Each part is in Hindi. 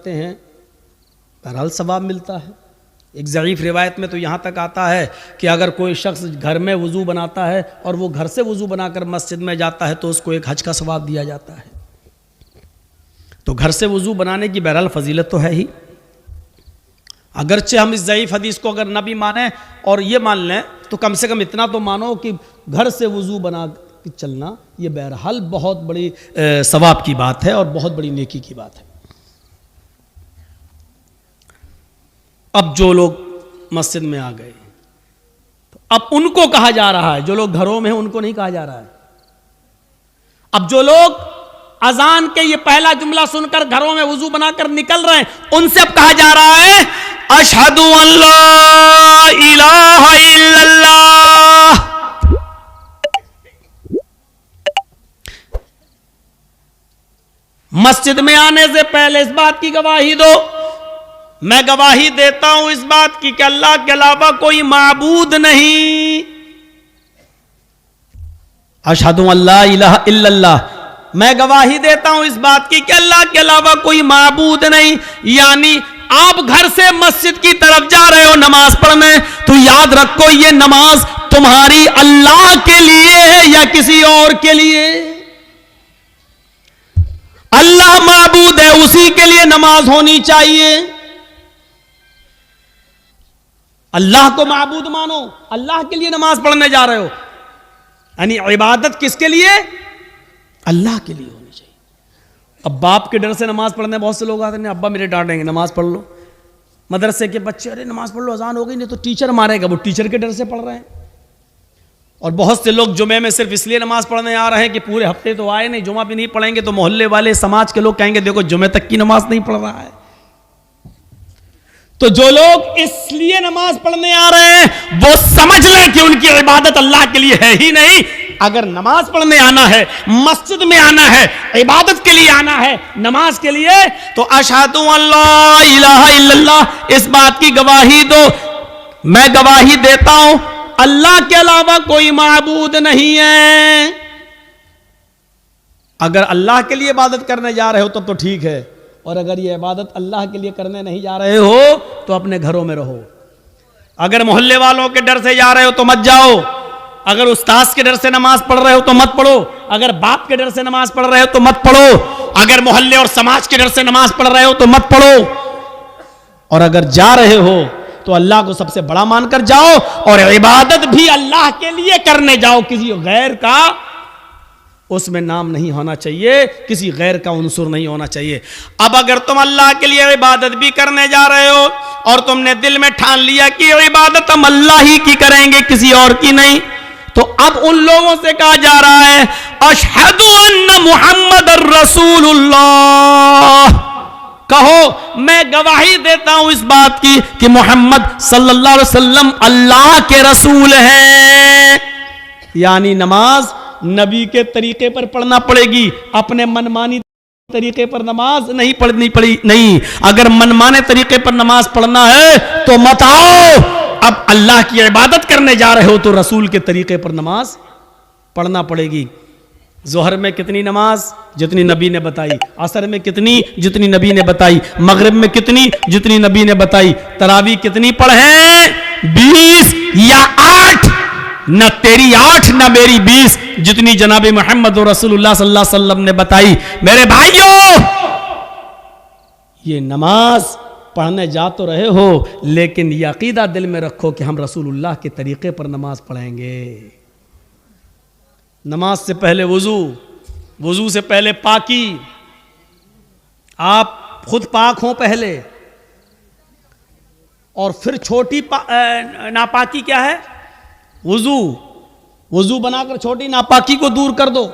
हैं, बहरहाल सवाब मिलता है। एक ज़ईफ़ रिवायत में तो यहाँ तक आता है कि अगर कोई शख्स घर में वज़ू बनाता है और वो घर से वज़ू बनाकर मस्जिद में जाता है तो उसको एक हज का सवाब दिया जाता है। तो घर से वज़ू बनाने की बहरहाल फजीलत तो है ही। अगरचे हम इस ज़ईफ़ हदीस को अगर न भी माने और ये मान लें तो कम से कम इतना तो मानो कि घर से वज़ू बना के चलना ये बहरहाल बहुत बड़ी सवाब की बात है और बहुत बड़ी नेकी की बात है। अब जो लोग मस्जिद में आ गए तो अब उनको कहा जा रहा है, जो लोग घरों में हैं उनको नहीं कहा जा रहा है। अब जो लोग अजान के ये पहला जुमला सुनकर घरों में वुजू बनाकर निकल रहे हैं उनसे अब कहा जा रहा है अशहदु अल्ला इलाहा इल्लल्लाह। मस्जिद में आने से पहले इस बात की गवाही दो, मैं गवाही देता हूं इस बात की कि अल्लाह के अलावा कोई माबूद नहीं। अशहदु अल्ला इलाहा इल्लल्लाह, मैं गवाही देता हूं इस बात की कि अल्लाह के अलावा कोई माबूद नहीं। यानी आप घर से मस्जिद की तरफ जा रहे हो नमाज पढ़ने तो याद रखो ये नमाज तुम्हारी अल्लाह के लिए है या किसी और के लिए। अल्लाह माबूद है, उसी के लिए नमाज होनी चाहिए। अल्लाह को माबूद मानो, अल्लाह के लिए नमाज पढ़ने जा रहे हो, यानी इबादत किसके लिए? अल्लाह के लिए होनी चाहिए। अब बाप के डर से नमाज पढ़ने बहुत से लोग आते हैं, अब्बा मेरे डांटेंगे नमाज पढ़ लो। मदरसे के बच्चे अरे नमाज पढ़ लो, अजान हो गई नहीं तो टीचर मारेगा, वो टीचर के डर से पढ़ रहे हैं। और बहुत से लोग जुमे में सिर्फ इसलिए नमाज पढ़ने आ रहे हैं कि पूरे हफ्ते तो आए नहीं, जुमा भी नहीं पढ़ेंगे तो मोहल्ले वाले समाज के लोग कहेंगे देखो जुमे तक की नमाज नहीं पढ़ रहा है। तो जो लोग इसलिए नमाज पढ़ने आ रहे हैं वो समझ लें कि उनकी इबादत अल्लाह के लिए है ही नहीं। अगर नमाज पढ़ने आना है, मस्जिद में आना है, इबादत के लिए आना है, नमाज के लिए, तो अशहदु अल्ला इलाहा इल्लल्लाह इस बात की गवाही दो, मैं गवाही देता हूं अल्लाह के अलावा कोई माबूद नहीं है। अगर अल्लाह के लिए इबादत करने जा रहे हो तब तो ठीक है, और अगर ये इबादत अल्लाह के लिए करने नहीं जा रहे हो तो अपने घरों में रहो। अगर मोहल्ले वालों के डर से जा रहे हो तो मत जाओ, अगर उस्ताद के डर से नमाज पढ़ रहे हो तो मत पढ़ो, अगर बाप के डर से नमाज पढ़ रहे हो तो मत पढ़ो, अगर मोहल्ले और समाज के डर से नमाज पढ़ रहे हो तो मत पढ़ो। और अगर जा रहे हो तो अल्लाह को सबसे बड़ा मानकर जाओ और इबादत भी अल्लाह के लिए करने जाओ, किसी गैर का उसमें नाम नहीं होना चाहिए, किसी गैर का उनसुर नहीं होना चाहिए। अब अगर तुम अल्लाह के लिए इबादत भी करने जा रहे हो और तुमने दिल में ठान लिया कि इबादत हम अल्लाह ही की करेंगे, किसी और की नहीं, तो अब उन लोगों से कहा जा रहा है अशहदु अन्ना मुहम्मदर रसूलुल्लाह, कहो मैं गवाही देता हूं इस बात की कि मोहम्मद सल्लल्लाहु अलैहि वसल्लम अल्लाह के रसूल हैं। यानी नमाज नबी के तरीके पर पढ़ना पड़ेगी, अपने मनमानी तरीके पर नमाज नहीं पढ़नी पड़ी नहीं। अगर मनमाने तरीके पर नमाज पढ़ना है तो मत आओ, अब अल्लाह की इबादत करने जा रहे हो तो रसूल के तरीके पर नमाज पढ़ना पड़ेगी। जोहर में कितनी नमाज? जितनी नबी ने बताई। असर में कितनी? जितनी नबी ने बताई। मगरिब में कितनी? जितनी नबी ने बताई। तरावी कितनी पढ़ें? 20 या 8? न तेरी 8 न मेरी 20, जितनी जनाबे मोहम्मद रसूलुल्लाह सल्लल्लाहु अलैहि वसल्लम ने बताई। मेरे भाइयों, ये नमाज पढ़ने जा तो रहे हो लेकिन ये अकीदा दिल में रखो कि हम रसूलुल्लाह के तरीके पर नमाज पढ़ेंगे। नमाज से पहले वुजू, वुजू से पहले पाकी, आप खुद पाक हो पहले, और फिर छोटी नापाकी क्या है? वुजू। वुजू बनाकर छोटी नापाकी को दूर कर दो,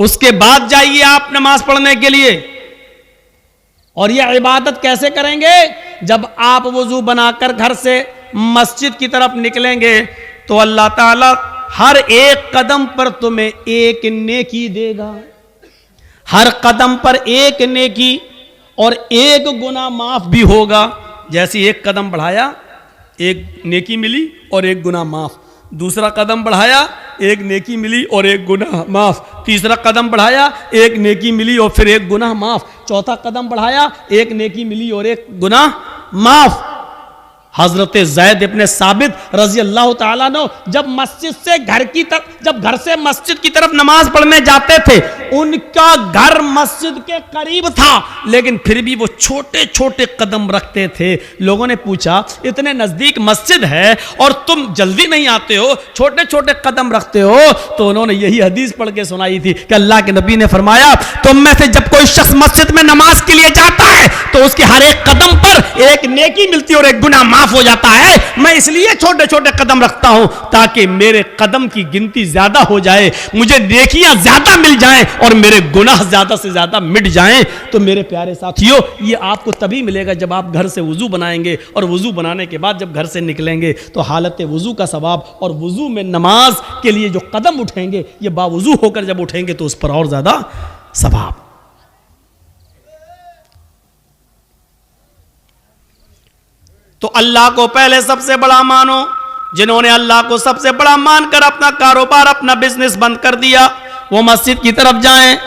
उसके बाद जाइए आप नमाज पढ़ने के लिए। और यह इबादत कैसे करेंगे? जब आप वुजू बनाकर घर से मस्जिद की तरफ निकलेंगे तो अल्लाह ताला हर एक कदम पर तुम्हें एक नेकी देगा, हर कदम पर एक नेकी और एक गुनाह माफ भी होगा। जैसे एक कदम बढ़ाया एक नेकी मिली और एक गुनाह माफ, दूसरा कदम बढ़ाया एक नेकी मिली और एक गुनाह माफ। तीसरा कदम बढ़ाया, एक नेकी मिली और फिर एक गुनाह माफ। चौथा कदम बढ़ाया, एक नेकी मिली और एक गुनाह माफ। हजरत ज़ैद इब्ने साबित रजी अल्लाह ताला अन्हु जब मस्जिद से घर की तरफ, जब घर से मस्जिद की तरफ नमाज पढ़ने जाते थे, उनका घर मस्जिद के करीब था, लेकिन फिर भी वो छोटे छोटे कदम रखते थे। लोगों ने पूछा, इतने नजदीक मस्जिद है और तुम जल्दी नहीं आते हो, छोटे छोटे कदम रखते हो? तो उन्होंने यही हदीस पढ़ के सुनाई थी कि अल्लाह के नबी ने फरमाया, तुम में से जब कोई शख्स मस्जिद में नमाज के लिए जाता है तो उसके हर एक कदम पर एक नेकी मिलती है और एक गुनाह माफ हो जाता है। मैं इसलिए छोटे छोटे कदम रखता हूं ताकि मेरे कदम की गिनती ज्यादा हो जाए, मुझे नेकियां ज्यादा मिल जाएं और मेरे गुनाह ज्यादा से ज्यादा मिट जाएं। तो मेरे प्यारे साथियों, ये आपको तभी मिलेगा जब आप घर से वुजू बनाएंगे और वुजू बनाने के बाद जब घर से निकलेंगे तो हालत वुजू का सवाब और वुजू में नमाज के लिए जो कदम उठेंगे, ये बावुजू होकर जब उठेंगे तो उस पर और ज्यादा सवाब। तो अल्लाह को पहले सबसे बड़ा मानो। जिन्होंने अल्लाह को सबसे बड़ा मानकर अपना कारोबार, अपना बिजनेस बंद कर दिया, वो मस्जिद की तरफ जाएं।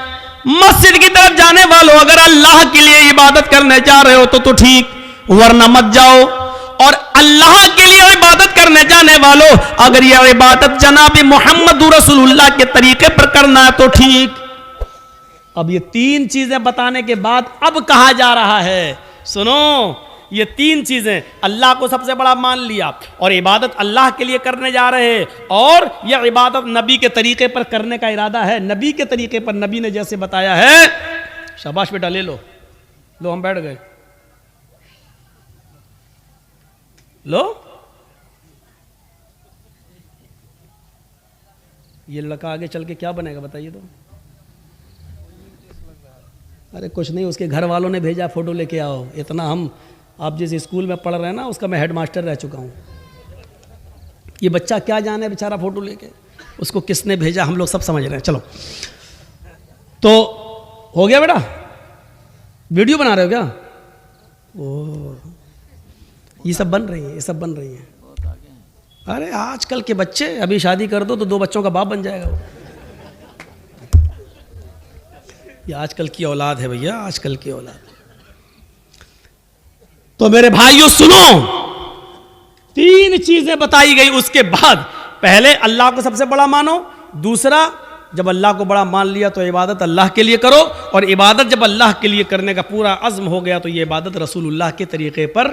मस्जिद की तरफ जाने वालों, अगर अल्लाह के लिए इबादत करने जा रहे हो तो ठीक, वरना मत जाओ। और अल्लाह के लिए इबादत करने जाने वालों, अगर यह इबादत जनाब मोहम्मद रसूलुल्लाह के तरीके पर करना है तो ठीक। अब ये तीन चीजें बताने के बाद अब कहा जा रहा है, सुनो, ये तीन चीजें, अल्लाह को सबसे बड़ा मान लिया और इबादत अल्लाह के लिए करने जा रहे हैं, और यह इबादत नबी के तरीके पर करने का इरादा है, नबी के तरीके पर, नबी ने जैसे बताया है। शाबाश बेटा, ले लो, लो हम बैठ गए, लो। ये लड़का आगे चल के क्या बनेगा बताइए तो? अरे कुछ नहीं, उसके घर वालों ने भेजा, फोटो लेके आओ। इतना हम, आप जिस स्कूल में पढ़ रहे हैं ना, उसका मैं हेडमास्टर रह चुका हूँ। ये बच्चा क्या जाने बेचारा फोटो लेके, उसको किसने भेजा हम लोग सब समझ रहे हैं। चलो, तो हो गया बेटा, वीडियो बना रहे हो क्या? ओ, ये सब बन रही है, ये सब बन रही है। अरे आजकल के बच्चे, अभी शादी कर दो तो 2 बच्चों का बाप बन जाएगा वो। ये आजकल की औलाद है भैया, आजकल की औलाद। तो मेरे भाइयों सुनो, 3 चीजें बताई गई। उसके बाद पहले अल्लाह को सबसे बड़ा मानो, दूसरा जब अल्लाह को बड़ा मान लिया तो इबादत अल्लाह के लिए करो, और इबादत जब अल्लाह के लिए करने का पूरा अज़्म हो गया तो ये इबादत रसूलुल्लाह के तरीके पर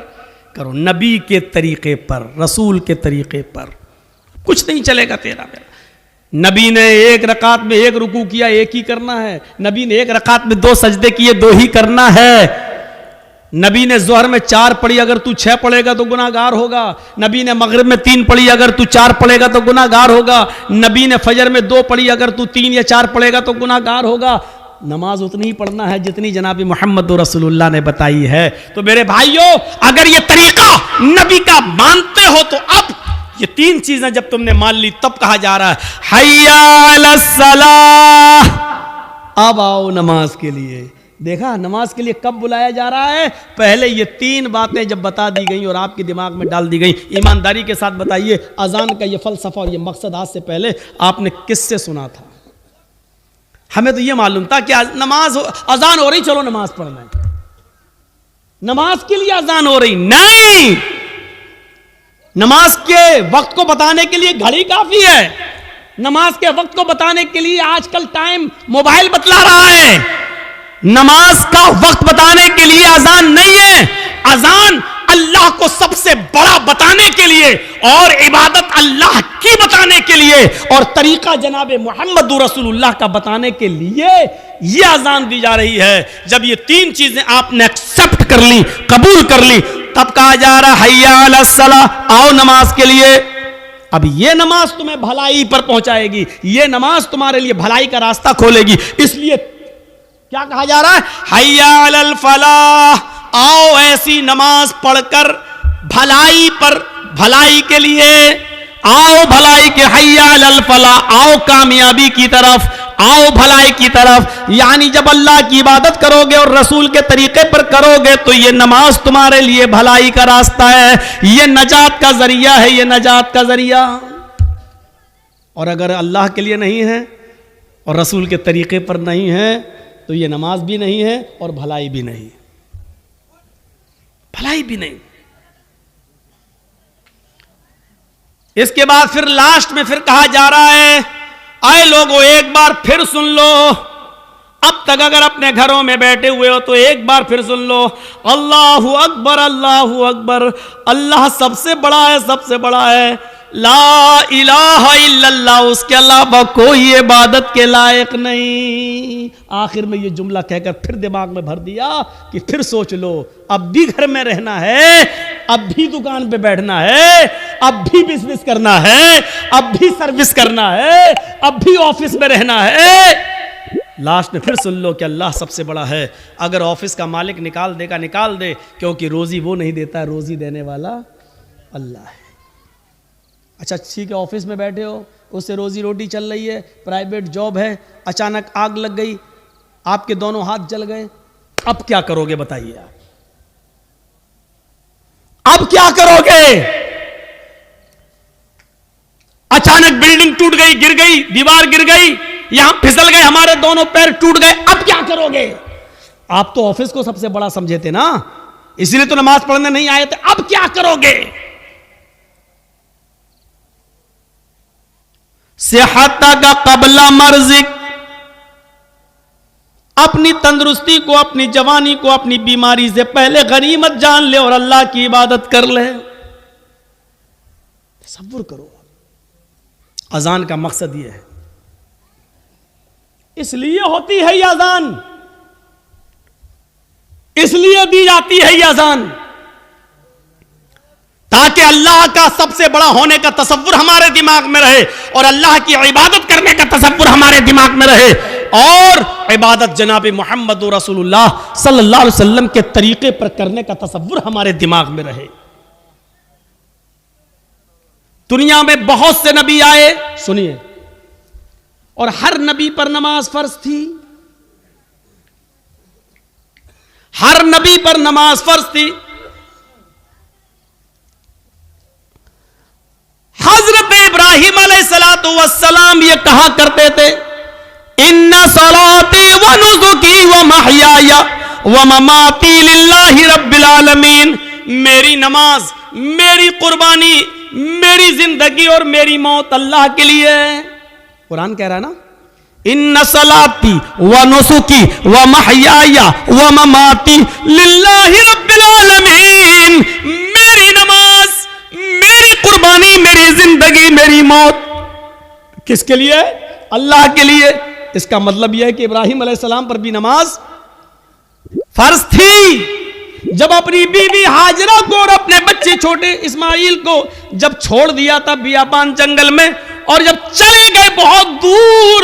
करो, नबी के तरीके पर, रसूल के तरीके पर। कुछ नहीं चलेगा तेरा मेरा। नबी ने 1 रकात में 1 रुकू किया, 1 ही करना है। नबी ने 1 रकात में 2 सजदे किए, 2 ही करना है। नबी ने जोहर में 4 पढ़ी, अगर तू 6 पढ़ेगा तो गुनाहगार होगा। नबी ने मगरिब में 3 पढ़ी, अगर तू 4 पढ़ेगा तो गुनाहगार होगा। नबी ने फजर में 2 पढ़ी, अगर तू 3 या 4 पढ़ेगा तो गुनाहगार होगा। नमाज उतनी ही पढ़ना है जितनी जनाब मोहम्मद रसूलुल्लाह ने बताई है। तो मेरे भाइयों, अगर ये तरीका नबी का मानते हो तो अब ये 3 चीजें जब तुमने मान ली, तब कहा जा रहा है हय्या अलस सलाह, अब आओ नमाज के लिए। देखा, नमाज के लिए कब बुलाया जा रहा है? पहले ये 3 बातें जब बता दी गई और आपके दिमाग में डाल दी गई। ईमानदारी के साथ बताइए, अजान का ये फलसफा और ये मकसद आज से पहले आपने किससे सुना था? हमें तो ये मालूम था कि नमाज, अजान हो रही, चलो नमाज पढ़ना है, नमाज के लिए अजान हो रही। नहीं, नमाज के वक्त को बताने के लिए घड़ी काफी है। नमाज के वक्त को बताने के लिए आजकल टाइम मोबाइल बतला रहा है। नमाज का वक्त बताने के लिए अजान नहीं है, अजान अल्लाह को सबसे बड़ा बताने के लिए और इबादत अल्लाह की बताने के लिए और तरीका जनाब मोहम्मद रसूलुल्लाह का बताने के लिए ये अजान दी जा रही है। जब ये 3 चीजें आपने एक्सेप्ट कर ली, कबूल कर ली, तब कहा जा रहा है हय्या अलस सलाह, आओ नमाज के लिए। अब ये नमाज तुम्हें भलाई पर पहुंचाएगी, ये नमाज तुम्हारे लिए भलाई का रास्ता खोलेगी। इसलिए क्या कहा जा रहा है? हय्या अलल फलाह, आओ ऐसी नमाज पढ़कर भलाई पर, भलाई के लिए आओ, भलाई के, हय्या अलल फलाह, आओ कामयाबी की तरफ, आओ भलाई की तरफ। यानी जब अल्लाह की इबादत करोगे और रसूल के तरीके पर करोगे तो ये नमाज तुम्हारे लिए भलाई का रास्ता है, ये नजात का जरिया है, ये नजात का जरिया। और अगर अल्लाह के लिए नहीं है और रसूल के तरीके पर नहीं है तो ये नमाज भी नहीं है और भलाई भी नहीं, भलाई भी नहीं। इसके बाद फिर लास्ट में फिर कहा जा रहा है, आए लोगों एक बार फिर सुन लो, अब तक अगर अपने घरों में बैठे हुए हो तो एक बार फिर सुन लो, अल्लाहु अकबर, अल्लाहु अकबर, अल्लाह सबसे बड़ा है, सबसे बड़ा है, ला इलाहा इल्लल्लाह, उसके अलावा कोई इबादत के लायक नहीं। आखिर में ये जुमला कहकर फिर दिमाग में भर दिया कि फिर सोच लो, अब भी घर में रहना है, अब भी दुकान पे बैठना है, अब भी बिजनेस करना है, अब भी सर्विस करना है, अब भी ऑफिस में रहना है। लास्ट में फिर सुन लो कि अल्लाह सबसे बड़ा है। अगर ऑफिस का मालिक निकाल देगा निकाल दे, क्योंकि रोजी वो नहीं देता, रोजी देने वाला अल्लाह है। अच्छा ठीक है, ऑफिस में बैठे हो, उससे रोजी रोटी चल रही है, प्राइवेट जॉब है, अचानक आग लग गई, आपके दोनों हाथ जल गए, अब क्या करोगे बताइए आप? अब क्या करोगे? अचानक बिल्डिंग टूट गई, गिर गई, दीवार गिर गई, यहां फिसल गए, हमारे दोनों पैर टूट गए, अब क्या करोगे? आप तो ऑफिस को सबसे बड़ा समझे थे ना, इसलिए तो नमाज पढ़ने नहीं आए थे, अब क्या करोगे? सेहता का कबला मर्जिक, अपनी तंदुरुस्ती को, अपनी जवानी को, अपनी बीमारी से पहले गनीमत जान ले और अल्लाह की इबादत कर ले। तसव्वुर करो, अजान का मकसद यह है, इसलिए होती है ये अजान, इसलिए दी जाती है ये अजान, ताकि अल्लाह का सबसे बड़ा होने का तसव्वुर हमारे दिमाग में रहे और अल्लाह की इबादत करने का तसव्वुर हमारे दिमाग में रहे और इबादत जनाब मोहम्मद रसूलुल्लाह सल्लल्लाहु अलैहि वसल्लम के तरीके पर करने का तसव्वुर हमारे दिमाग में रहे। दुनिया में बहुत से नबी आए, सुनिए, और हर नबी पर नमाज फर्ज थी, हर नबी पर नमाज फर्ज थी। हजरत इब्राहिम अलैहिस्सलातु वस्सलाम ये कहा करते थे, इन्ना सलाती व नुसुकी व महयाया व ममाती लिल्लाहि रब्बिल आलमीन, मेरी नमाज, मेरी कुर्बानी, मेरी जिंदगी और मेरी मौत अल्लाह के लिए है। कुरान कह रहा है ना, इन्ना सलाती व नुसुकी व महयाया व ममाती लिल्लाहि रब्बिल आलमीन, मेरी नमाज, मेरी कुर्बानी, मेरी जिंदगी, मेरी मौत किसके लिए? अल्लाह के लिए। इसका मतलब यह है कि इब्राहिम अलैहिस्सलाम पर भी नमाज फर्ज थी। जब अपनी बीवी हाजरा को और अपने बच्चे छोटे इस्माइल को जब छोड़ दिया था बियाबान जंगल में, और जब चले गए बहुत दूर,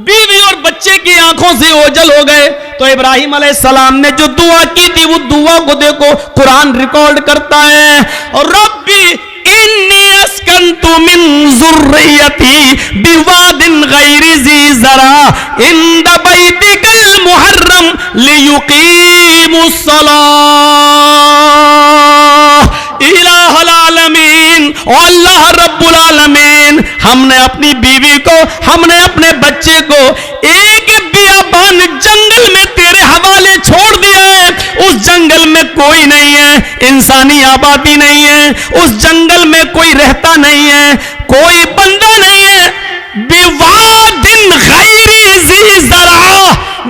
बीवी और बच्चे की आंखों से ओझल हो गए, तो इब्राहिम अलैहिस्सलाम ने जो दुआ की थी वो दुआ को देखो कुरान रिकॉर्ड करता है, और रब्बी इन्नी अस्कंतु मिन ज़ुर्रियती बिवादिन गैरि ज़ी ज़रा इंद बैतिकल मुहर्रम लियुकीमुस सलाह इलाहल आलमीन। ओ अल्लाह रब्बुल आलमीन, हमने अपनी बीवी को, हमने अपने बच्चे को एक बियाबान जंगल में तेरे हवाले छोड़ दिया है। उस जंगल में कोई नहीं है, इंसानी आबादी नहीं है, उस जंगल में कोई रहता नहीं है, कोई बंदा नहीं है। बिवादिन गैरि ज़ी ज़रा,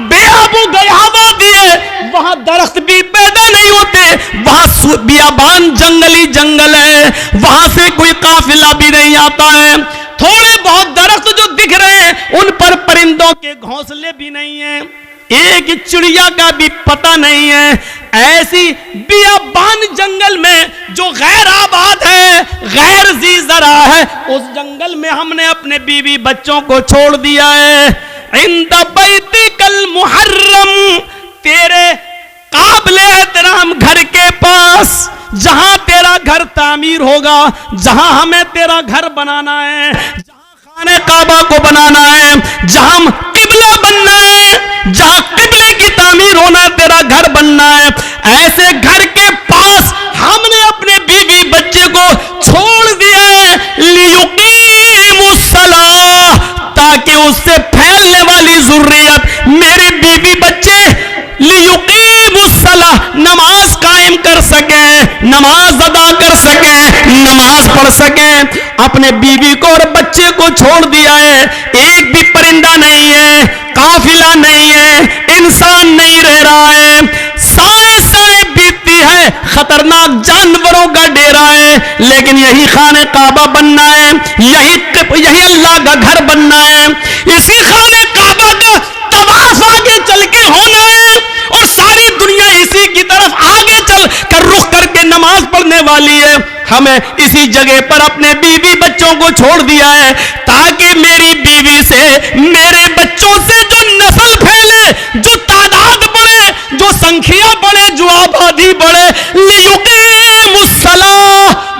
बेआबू गयाबादी है, वहां दरख्त भी पैदा नहीं होते, वहां बियाबान जंगली जंगल है, वहां से कोई काफिला भी नहीं आता है। थोड़े बहुत दरख्त जो दिख रहे हैं उन पर परिंदों के घोंसले भी नहीं है, एक चिड़िया का भी पता नहीं है। ऐसी बियाबान जंगल में जो गैर आबाद है, गैर ज़ी ज़रा है, उस जंगल में हमने अपने बीवी बच्चों को छोड़ दिया है। इंद बैतिकल मुहर्रम, तेरे काबिले एहतराम घर के पास, जहां तेरा घर तामीर होगा, जहां हमें तेरा घर बनाना है, जहां खाने काबा को बनाना है, जहां किबला बनना है, जहां किबले की तामीर होना, तेरा घर बनना है, ऐसे घर के पास हमने अपने बीवी बच्चे को छोड़ दिया है। लियुकीमुस सलाह, नमाज अदा कर सके, नमाज पढ़ सके। अपने बीवी को और बच्चे को छोड़ दिया है, एक भी परिंदा नहीं है, काफिला नहीं है, इंसान नहीं रह रहा है, साए साए बीतती है, खतरनाक जानवरों का डेरा है, लेकिन यही खाने काबा बनना है, यही अल्लाह का घर बनना है, इसी खाने काबा का तवाफ आगे चल के होना है, और सारी दुनिया इसी की तरफ आगे चल कर रुख करके नमाज पढ़ने वाली है। हमें इसी जगह पर अपने बीवी बच्चों को छोड़ दिया है, ताकि मेरी बीवी से, मेरे बच्चों से जो नस्ल फैले, जो तादाद बढ़े, जो संख्या बढ़े, जो आबादी बढ़े, लियुकीमुस्सलाह,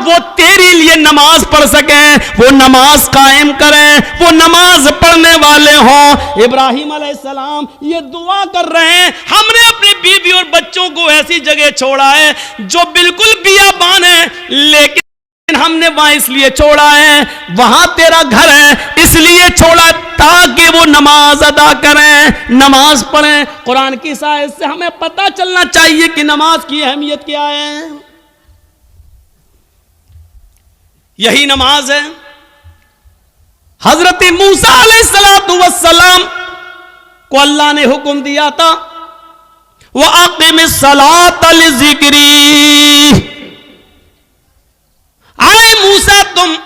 वो तेरे लिए नमाज पढ़ सकें, वो नमाज कायम करें, वो नमाज पढ़ने वाले हों। इब्राहिम अलैहिस्सलाम ये दुआ कर रहे हैं, हमने अपनी बीवी और बच्चों को ऐसी जगह छोड़ा है जो बिल्कुल बियाबान है, लेकिन हमने वहां इसलिए छोड़ा है, वहां तेरा घर है इसलिए छोड़ा, ताकि वो नमाज अदा करें, नमाज पढ़ें। कुरान की आयत से हमें पता चलना चाहिए कि नमाज की अहमियत क्या है। यही नमाज है। हजरत मूसा अलैहिस्सलातु वस्सलाम को अल्लाह ने हुक्म दिया था, व अक़िमिस्सलात लिज़िक्री, आए मूसा तुम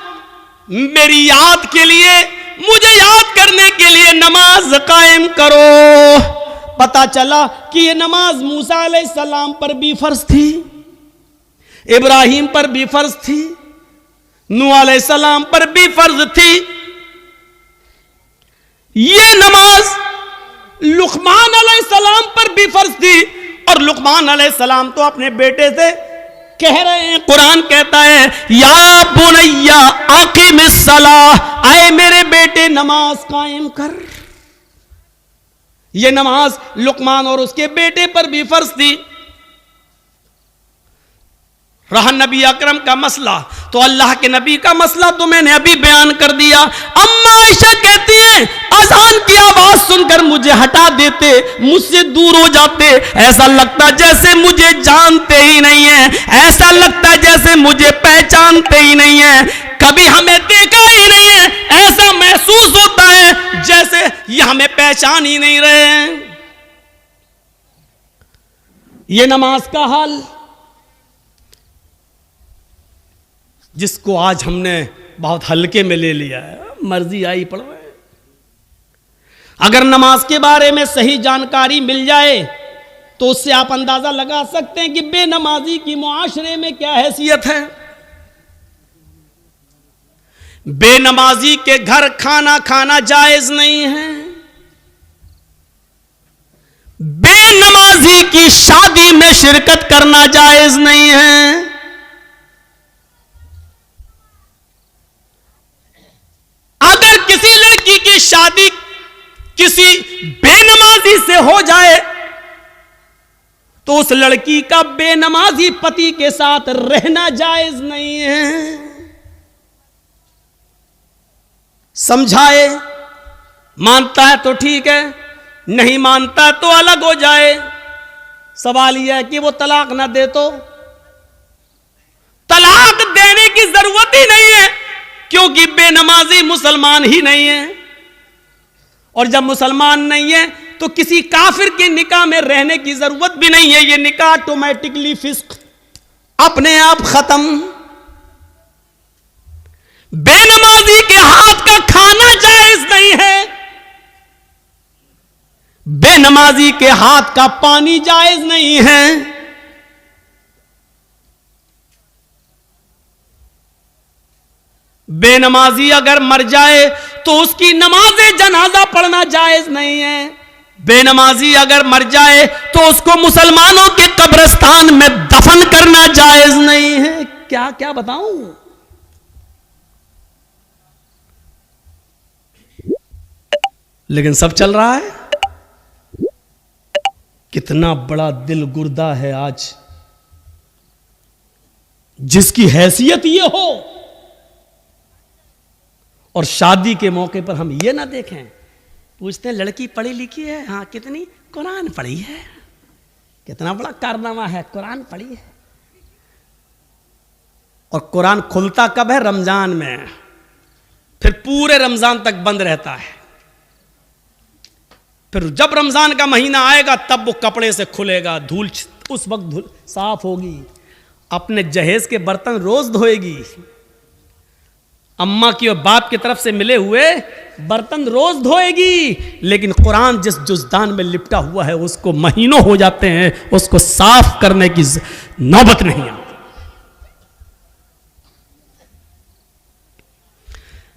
मेरी याद के लिए, मुझे याद करने के लिए नमाज कायम करो। पता चला कि ये नमाज मूसा अलैहिस्सलाम पर भी फर्ज थी, इब्राहिम पर भी फर्ज थी, नूह अलैहिस्सलाम पर भी फर्ज थी। ये नमाज लुकमान अलैहिस्सलाम पर भी फर्ज थी, और लुकमान अलैहिस्सलाम तो अपने बेटे से कह रहे हैं, कुरान कहता है या बुनैया अक़िमिस्सलाह, आए मेरे बेटे नमाज कायम कर। यह नमाज लुकमान और उसके बेटे पर भी फर्ज थी। रहा नबी अकरम का मसला, तो अल्लाह के नबी का मसला तो मैंने अभी बयान कर दिया। अम्मा आयशा कहती है, अजान की आवाज सुनकर मुझे हटा देते, मुझसे दूर हो जाते, ऐसा लगता जैसे मुझे जानते ही नहीं है, ऐसा लगता जैसे मुझे पहचानते ही नहीं है, कभी हमें देखा ही नहीं है, ऐसा महसूस होता है जैसे ये हमें पहचान ही नहीं रहे हैं। ये नमाज का हाल जिसको आज हमने बहुत हल्के में ले लिया है, मर्जी आई पढ़ो। अगर नमाज के बारे में सही जानकारी मिल जाए तो उससे आप अंदाजा लगा सकते हैं कि बेनमाजी की मुआशरे में क्या हैसियत है। बेनमाजी के घर खाना खाना जायज नहीं है, बेनमाजी की शादी में शिरकत करना जायज नहीं है। अगर किसी लड़की की शादी किसी बेनमाजी से हो जाए तो उस लड़की का बेनमाजी पति के साथ रहना जायज नहीं है। समझाए, मानता है तो ठीक है, नहीं मानता तो अलग हो जाए। सवाल यह है कि वो तलाक ना दे तो तलाक देने की जरूरत ही नहीं है, क्योंकि बेनमाजी मुसलमान ही नहीं है, और जब मुसलमान नहीं है तो किसी काफिर के निकाह में रहने की जरूरत भी नहीं है। ये निकाह ऑटोमेटिकली फिस्क, अपने आप खत्म। बेनमाजी के हाथ का खाना जायज नहीं है, बेनमाजी के हाथ का पानी जायज नहीं है। बेनमाजी अगर मर जाए तो उसकी नमाज़े जनाजा पढ़ना जायज नहीं है। बेनमाजी अगर मर जाए तो उसको मुसलमानों के कब्रिस्तान में दफन करना जायज नहीं है। क्या क्या बताऊं। लेकिन सब चल रहा है। कितना बड़ा दिल गुर्दा है आज, जिसकी हैसियत ये हो और शादी के मौके पर हम ये ना देखें। पूछते हैं लड़की पढ़ी लिखी है? हाँ। कितनी? कुरान पढ़ी है। कितना बड़ा कारनामा है, कुरान पढ़ी है। और कुरान खुलता कब है? रमजान में, फिर पूरे रमजान तक बंद रहता है। फिर जब रमजान का महीना आएगा तब वो कपड़े से खुलेगा, धूल उस वक्त धूल साफ होगी, अपने जहेज के बर्तन रोज धोएगी, अम्मा की और बाप की तरफ से मिले हुए बर्तन रोज धोएगी। लेकिन कुरान जिस जुज़दान में लिपटा हुआ है उसको महीनों हो जाते हैं, उसको साफ करने की नौबत नहीं आती।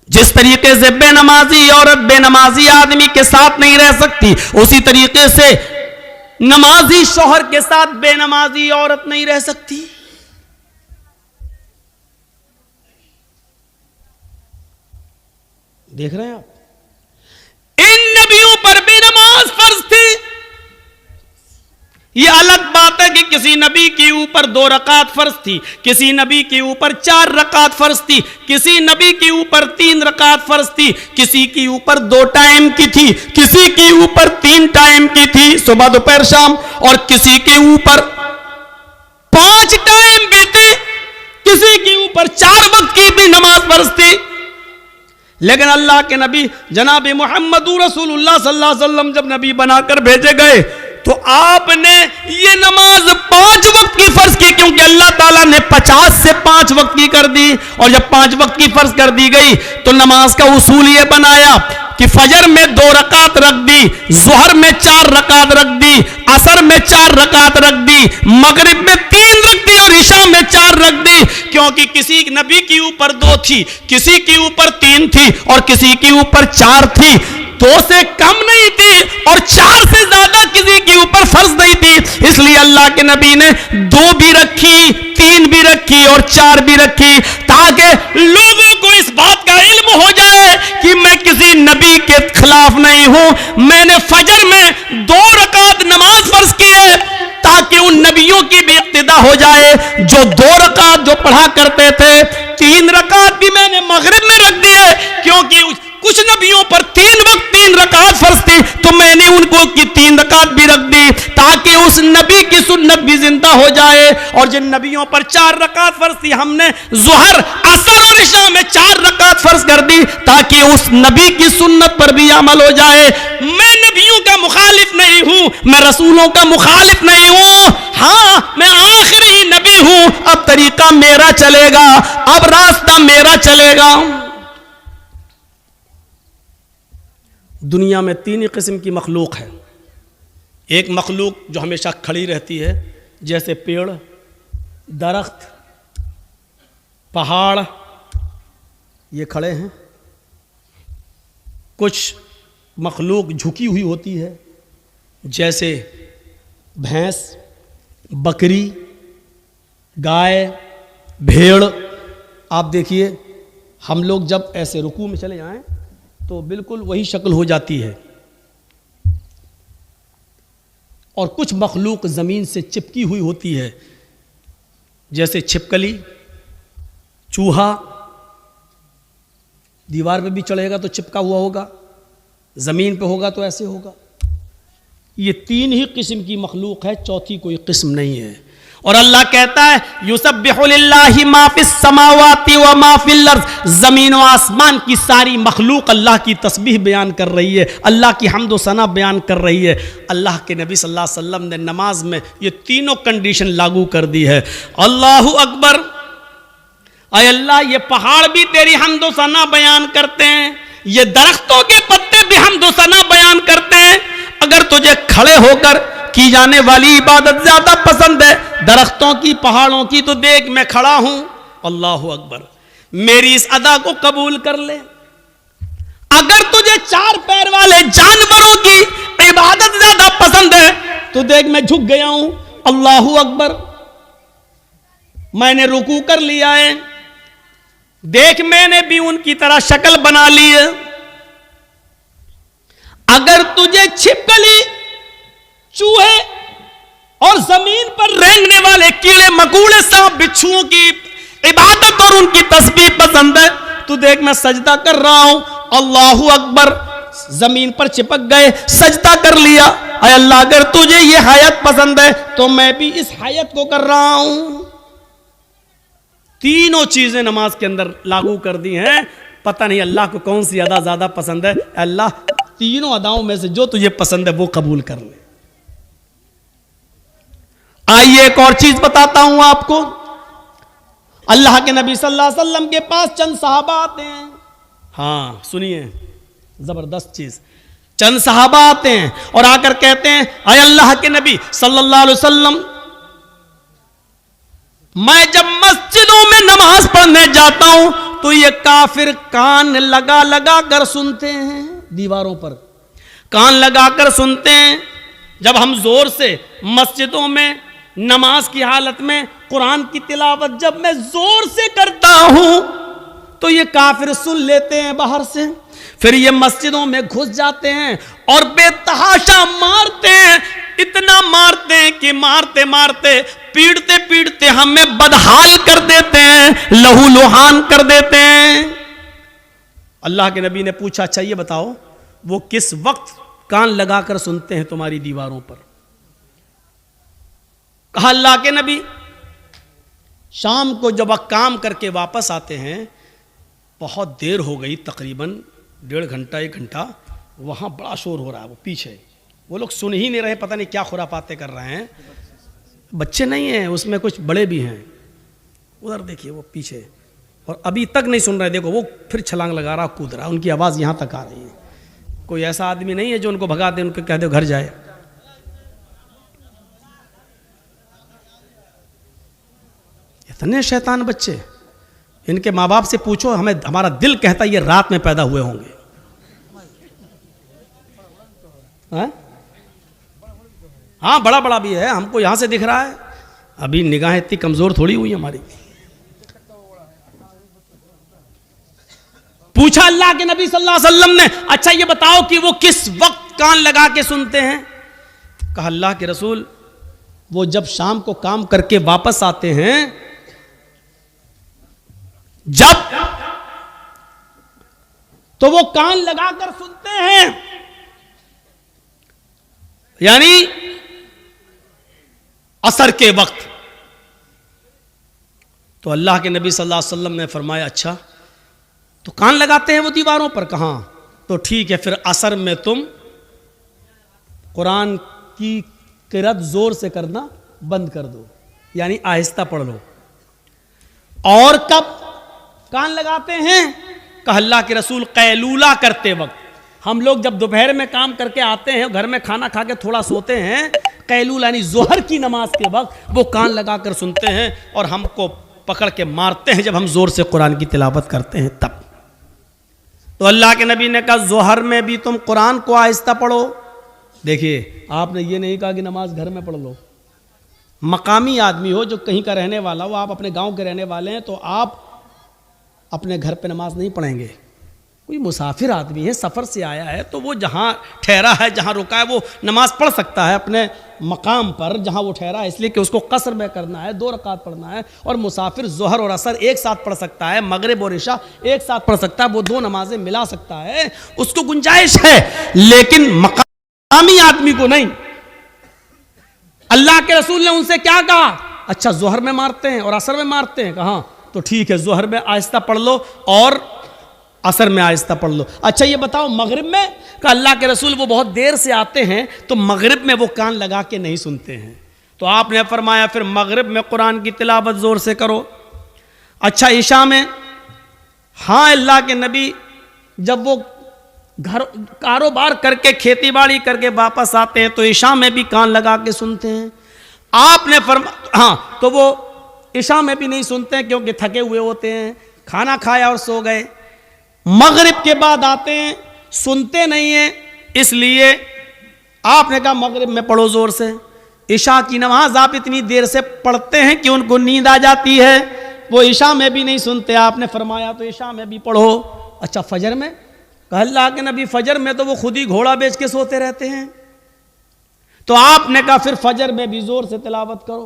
जिस तरीके से बेनमाजी औरत बेनमाजी आदमी के साथ नहीं रह सकती, उसी तरीके से नमाजी शौहर के साथ बेनमाजी औरत नहीं रह सकती। देख रहे हैं आप, इन नबियों पर भी नमाज फर्ज थी। यह अलग बात है कि किसी नबी के ऊपर 2 रकात फर्ज थी, किसी नबी के ऊपर 4 रकात फर्ज थी, किसी नबी के ऊपर 3 रकात फर्ज थी, किसी के ऊपर 2 टाइम की थी, किसी के ऊपर 3 टाइम की थी, सुबह दोपहर शाम, और किसी के ऊपर 5 टाइम की थी, किसी के ऊपर 4 वक्त की भी नमाज फर्ज थी। लेकिन अल्लाह के नबी जनाब मोहम्मद रसूलुल्लाह सल्लल्लाहु अलैहि वसल्लम जब नबी बनाकर भेजे गए तो आपने ये नमाज 5 वक्त की फर्ज की, क्योंकि अल्लाह ताला ने 50 से 5 वक्त की कर दी। और जब 5 वक्त की फर्ज कर दी गई तो नमाज का उसूल ये बनाया कि फजर में 2 रकात रख दी, जोहर में 4 रकात रख दी, असर में 4 रकात रख दी, मगरिब में 3 रख दी और ईशा में 4 रख दी। क्योंकि किसी नबी के ऊपर 2 थी, किसी के ऊपर 3 थी और किसी के ऊपर 4 थी। 2 से कम नहीं थी और 4 से ज्यादा किसी के ऊपर फर्ज नहीं थी। इसलिए अल्लाह के नबी ने 2 भी रखी, 3 भी रखी और 4 भी रखी, ताकि लोगों को इस बात का इल्म हो जाए कि मैं किसी नबी के खिलाफ नहीं हूं। मैंने फजर में 2 रकात नमाज फर्ज की है ताकि उन नबियों की भी इक्तिदा हो जाए जो 2 रकात जो पढ़ा करते थे। 3 रकात भी मैंने मगरिब में रख दी है, क्योंकि कुछ नबियों पर 3 वक्त 3 रकात फर्ज थी, तो मैंने उनको की 3 रकात भी रख दी ताकि उस नबी की सुन्नत भी जिंदा हो जाए। और जिन नबियों पर 4 रकात फर्ज थी हमने जोहर, असर और इशा में 4 रकात फर्ज कर दी ताकि उस नबी की सुन्नत पर भी अमल हो जाए। मैं नबियों का मुखालिफ नहीं हूं, मैं रसूलों का मुखालिफ नहीं हूं, हाँ मैं आखिरी नबी हूं। अब तरीका मेरा चलेगा, अब रास्ता मेरा चलेगा। दुनिया में 3 ही किस्म की मखलूक है। एक मखलूक जो हमेशा खड़ी रहती है, जैसे पेड़, दरख्त, पहाड़, ये खड़े हैं। कुछ मखलूक झुकी हुई होती है, जैसे भैंस, बकरी, गाय, भेड़। आप देखिए, हम लोग जब ऐसे रुकू में चले जाएं तो बिल्कुल वही शक्ल हो जाती है। और कुछ मखलूक ज़मीन से चिपकी हुई होती है, जैसे छिपकली, चूहा। दीवार पे भी चढ़ेगा तो चिपका हुआ होगा, ज़मीन पे होगा तो ऐसे होगा। ये 3 ही किस्म की मखलूक है, चौथी कोई किस्म नहीं है। और अल्लाह कहता है युसब्बिहु लिल्लाहि मा फिस समावाति व मा फिल अर्ज़। ज़मीन व आसमान की सारी मखलूक अल्लाह की तस्बीह बयान कर रही है, अल्लाह की हम्द व सना बयान कर रही है। अल्लाह के नबी सल्लल्लाहु अलैहि वसल्लम ने नमाज में ये तीनों कंडीशन लागू कर दी है। अल्लाहु अकबर। अय अल्लाह, ये पहाड़ भी तेरी हम्द व सना बयान करते हैं, ये दरख्तों के पत्ते भी हम्द व सना बयान करते हैं। अगर तुझे खड़े होकर की जाने वाली इबादत ज्यादा पसंद है दरख्तों की, पहाड़ों की, तो देख मैं खड़ा हूं। अल्लाहु अकबर। मेरी इस अदा को कबूल कर ले। अगर तुझे 4 पैर वाले जानवरों की इबादत ज्यादा पसंद है तो देख मैं झुक गया हूं। अल्लाहु अकबर। मैंने रुकू कर लिया है, देख मैंने भी उनकी तरह शक्ल बना ली है। अगर तुझे छिपकली, चूहे और जमीन पर रेंगने वाले कीड़े मकोड़े, सांप, बिच्छुओं की इबादत और उनकी तस्बीह पसंद है तो देख मैं सजदा कर रहा हूं। अल्लाहु अकबर। जमीन पर चिपक गए, सजदा कर लिया। अय अल्लाह, अगर तुझे ये हयात पसंद है तो मैं भी इस हयात को कर रहा हूं। तीनों चीजें नमाज के अंदर लागू कर दी हैं। पता नहीं अल्लाह को कौन सी अदा ज्यादा पसंद है। अल्लाह तीनों अदाओं में से जो तुझे पसंद है वो कबूल कर ले। आइए एक और चीज बताता हूं आपको। अल्लाह के नबी सल्लल्लाहु अलैहि वसल्लम के पास चंद सहाबा आते हैं। हाँ सुनिए, जबरदस्त चीज। चंद सहाबा आते हैं और आकर कहते हैं, अय अल्लाह के नबी सल्लल्लाहु अलैहि वसल्लम, मैं जब मस्जिदों में नमाज पढ़ने जाता हूं तो ये काफिर कान लगा लगा कर सुनते हैं, दीवारों पर कान लगा कर सुनते हैं। जब हम जोर से मस्जिदों में नमाज की हालत में कुरान की तिलावत जब मैं जोर से करता हूं तो ये काफिर सुन लेते हैं बाहर से, फिर ये मस्जिदों में घुस जाते हैं और बेतहाशा मारते हैं। इतना मारते हैं कि मारते मारते पीटते पीटते हमें बदहाल कर देते हैं, लहू लुहान कर देते हैं। अल्लाह के नबी ने पूछा, अच्छा ये बताओ वो किस वक्त कान लगाकर सुनते हैं तुम्हारी दीवारों पर? कहा अल्लाह के नबी, शाम को जब काम करके वापस आते हैं, बहुत देर हो गई, तकरीबन 1.5 घंटा 1 घंटा, वहां बड़ा शोर हो रहा है, वो पीछे वो लोग सुन ही नहीं रहे, पता नहीं क्या खुरापाते कर रहे हैं। बच्चे नहीं हैं उसमें, कुछ बड़े भी हैं। उधर देखिए वो पीछे, और अभी तक नहीं सुन रहे। देखो वो फिर छलांग लगा रहा, कूद रहा, उनकी आवाज़ यहाँ तक आ रही है। कोई ऐसा आदमी नहीं है जो उनको भगा दे, उनको कह दे घर जाए। इतने शैतान बच्चे, इनके माँ बाप से पूछो, हमें हमारा दिल कहता है ये रात में पैदा हुए होंगे। हाँ बड़ा बड़ा भी है, हमको यहां से दिख रहा है। अभी निगाह इतनी कमजोर थोड़ी हुई हमारी। पूछा अल्लाह के नबी सल्लल्लाहु अलैहि वसल्लम ने, अच्छा ये बताओ कि वो किस वक्त कान लगा के सुनते हैं? कहा अल्लाह के रसूल, वो जब शाम को काम करके वापस आते हैं, जब तो वो कान लगाकर सुनते हैं, यानी असर के वक्त। तो अल्लाह के नबी सल्लल्लाहु अलैहि वसल्लम ने फरमाया, अच्छा तो कान लगाते हैं वो दीवारों पर? कहाँ? तो ठीक है, फिर असर में तुम कुरान की किरात जोर से करना बंद कर दो, यानी आहिस्ता पढ़ लो। और कब कान लगाते हैं? कहा अल्लाह के रसूल, कैलूला करते वक्त। हम लोग जब दोपहर में काम करके आते हैं, घर में खाना खा के थोड़ा सोते हैं, कैलूला यानी जोहर की नमाज के वक्त वो कान लगाकर सुनते हैं और हमको पकड़ के मारते हैं जब हम जोर से कुरान की तिलावत करते हैं तब। तो अल्लाह के नबी ने कहा जोहर में भी तुम कुरान को आहिस्ता पढ़ो। देखिए आपने ये नहीं कहा कि नमाज घर में पढ़ लो। मकामी आदमी हो, जो कहीं का रहने वाला हो, आप अपने गांव के रहने वाले हैं, तो आप अपने घर पे नमाज नहीं पढ़ेंगे। कोई मुसाफिर आदमी है, सफ़र से आया है, तो वो जहाँ ठहरा है, जहाँ रुका है, वो नमाज पढ़ सकता है अपने मकाम पर जहाँ वो ठहरा है, इसलिए कि उसको कसर में करना है, 2 रकात पढ़ना है। और मुसाफिर जोहर और असर एक साथ पढ़ सकता है, मगरिब और इशा एक साथ पढ़ सकता है, वो 2 नमाजें मिला सकता है, उसको गुंजाइश है। लेकिन मकामी आदमी को नहीं। अल्लाह के रसूल ने उनसे क्या कहा? अच्छा जोहर में मारते हैं और असर में मारते हैं? कहा तो ठीक है, जोहर में आहिस्ता पढ़ लो और असर में आहिस्ता पढ़ लो। अच्छा ये बताओ मगरिब में? का अल्लाह के रसूल वो बहुत देर से आते हैं, तो मगरिब में वो कान लगा के नहीं सुनते हैं। तो आपने फरमाया फिर मगरिब में कुरान की तिलावत जोर से करो। अच्छा इशा में? हाँ अल्लाह के नबी जब वो घर कारोबार करके खेती बाड़ी करके वापस आते हैं तो इशा में भी कान लगा के सुनते हैं। आपने हाँ तो वो इशा में भी नहीं सुनते हैं क्योंकि थके हुए होते हैं, खाना खाया और सो गए। मगरिब के बाद आते हैं, सुनते नहीं हैं, इसलिए आपने कहा मगरिब में पढ़ो जोर से। इशा की नमाज आप इतनी देर से पढ़ते हैं कि उनको नींद आ जाती है, वो इशा में भी नहीं सुनते। आपने फरमाया तो इशा में भी पढ़ो। अच्छा फजर में? कहा अल्लाह के नबी फजर में तो वो खुद ही घोड़ा बेच के सोते रहते हैं। तो आपने कहा फिर फजर में भी जोर से तिलावत करो।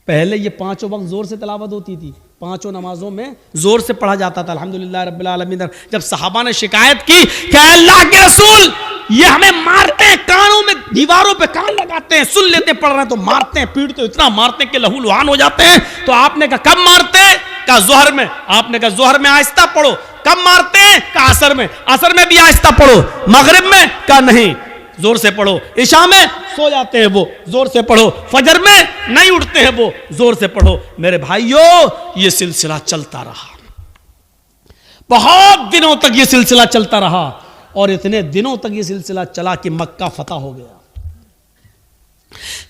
पहले ये 5 वक्त जोर से तिलावत होती थी, 5 नमाजों में जोर से पढ़ा जाता था अल्हम्दुलिल्लाह रब्बिल आलमीन। जब सहाबा ने शिकायत की कि अल्लाह के रसूल ये हमें मारते हैं, कानों में दीवारों पे कान लगाते हैं, सुन लेते हैं, पढ़ रहे हैं तो मारते हैं, पीटते, इतना मारते हैं कि लहू लुहान हो जाते हैं। तो आपने कहा कब मारते हैं? कहा जोहर में। आपने कहा जोहर में आहिस्ता पढ़ो। कब मारते हैं? कहा असर में। असर में भी आहिस्ता पढ़ो। मगरिब में? कहा नहीं, जोर से पढ़ो। इशा में सो जाते हैं वो, जोर से पढ़ो। फजर में नहीं उठते हैं वो, जोर से पढ़ो। मेरे भाइयों, ये सिलसिला चलता रहा, बहुत दिनों तक ये सिलसिला चलता रहा, और इतने दिनों तक ये सिलसिला चला कि मक्का फतह हो गया।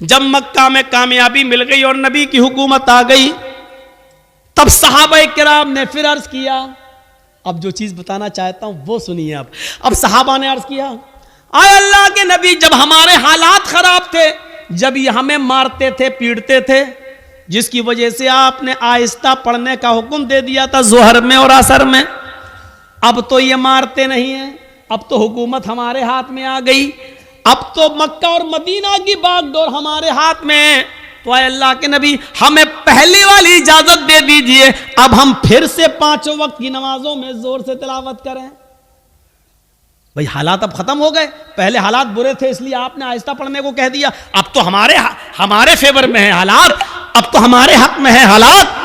जब मक्का में कामयाबी मिल गई और नबी की हुकूमत आ गई, तब सहाबा किराम ने फिर अर्ज किया। अब जो चीज बताना चाहता हूं वो सुनिए। अब सहाबा ने अर्ज किया, आए अल्लाह के नबी, जब हमारे हालात खराब थे, जब ये हमें मारते थे, पीटते थे, जिसकी वजह से आपने आहिस्ता पढ़ने का हुक्म दे दिया था जोहर में और असर में, अब तो ये मारते नहीं है, अब तो हुकूमत हमारे हाथ में आ गई, अब तो मक्का और मदीना की बागडोर हमारे हाथ में है, तो आए अल्लाह के नबी, हमें पहली वाली इजाजत दे दीजिए, अब हम फिर से 5 वक्त की नमाजों में जोर से तिलावत करें। भाई हालात अब खत्म हो गए, पहले हालात बुरे थे इसलिए आपने आहिस्ता पढ़ने को कह दिया, अब तो हमारे फेवर में है हालात, अब तो हमारे हक में है हालात,